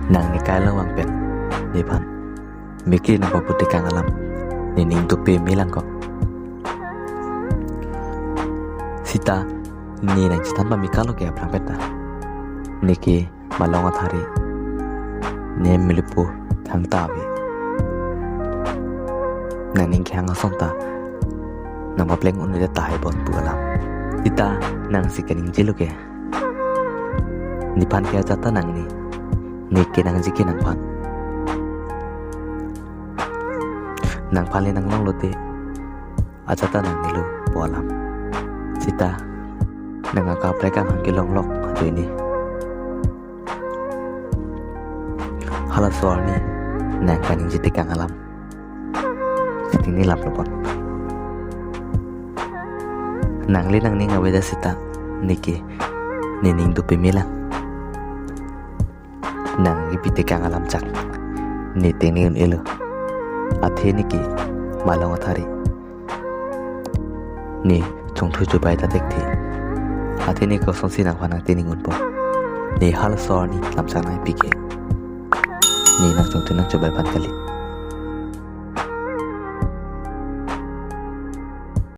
nang ni kai lawang pen ni pan mikir na paputi kang alam ni ning tu pe milang ko sita ni nang citan pa mikalo ke aprang peta niki malonga thari ne milipu thang tawi nang ning khang asonta nang mapleng unu de tai bon pulam sita nang sikening jiluke ni pan ke jata nang ni niki nang jiki nang pan nang pali nang long lote ajata nang nilu polam sita nang aka preka hangki long lok adu ini hala suarni nang kaning jiti kang alam siting ni lap lopon nang li nang ni ngaweda sita niki nining tu pemilang nang ipite kang alam cak ni tini un ilo athe niki malong athari ni chongthu chubai ta dekthi athe ni ko songsi nang phana tining un po ni hal sor ni lamchang nai pike ni nang chongthu nang chubai pan kali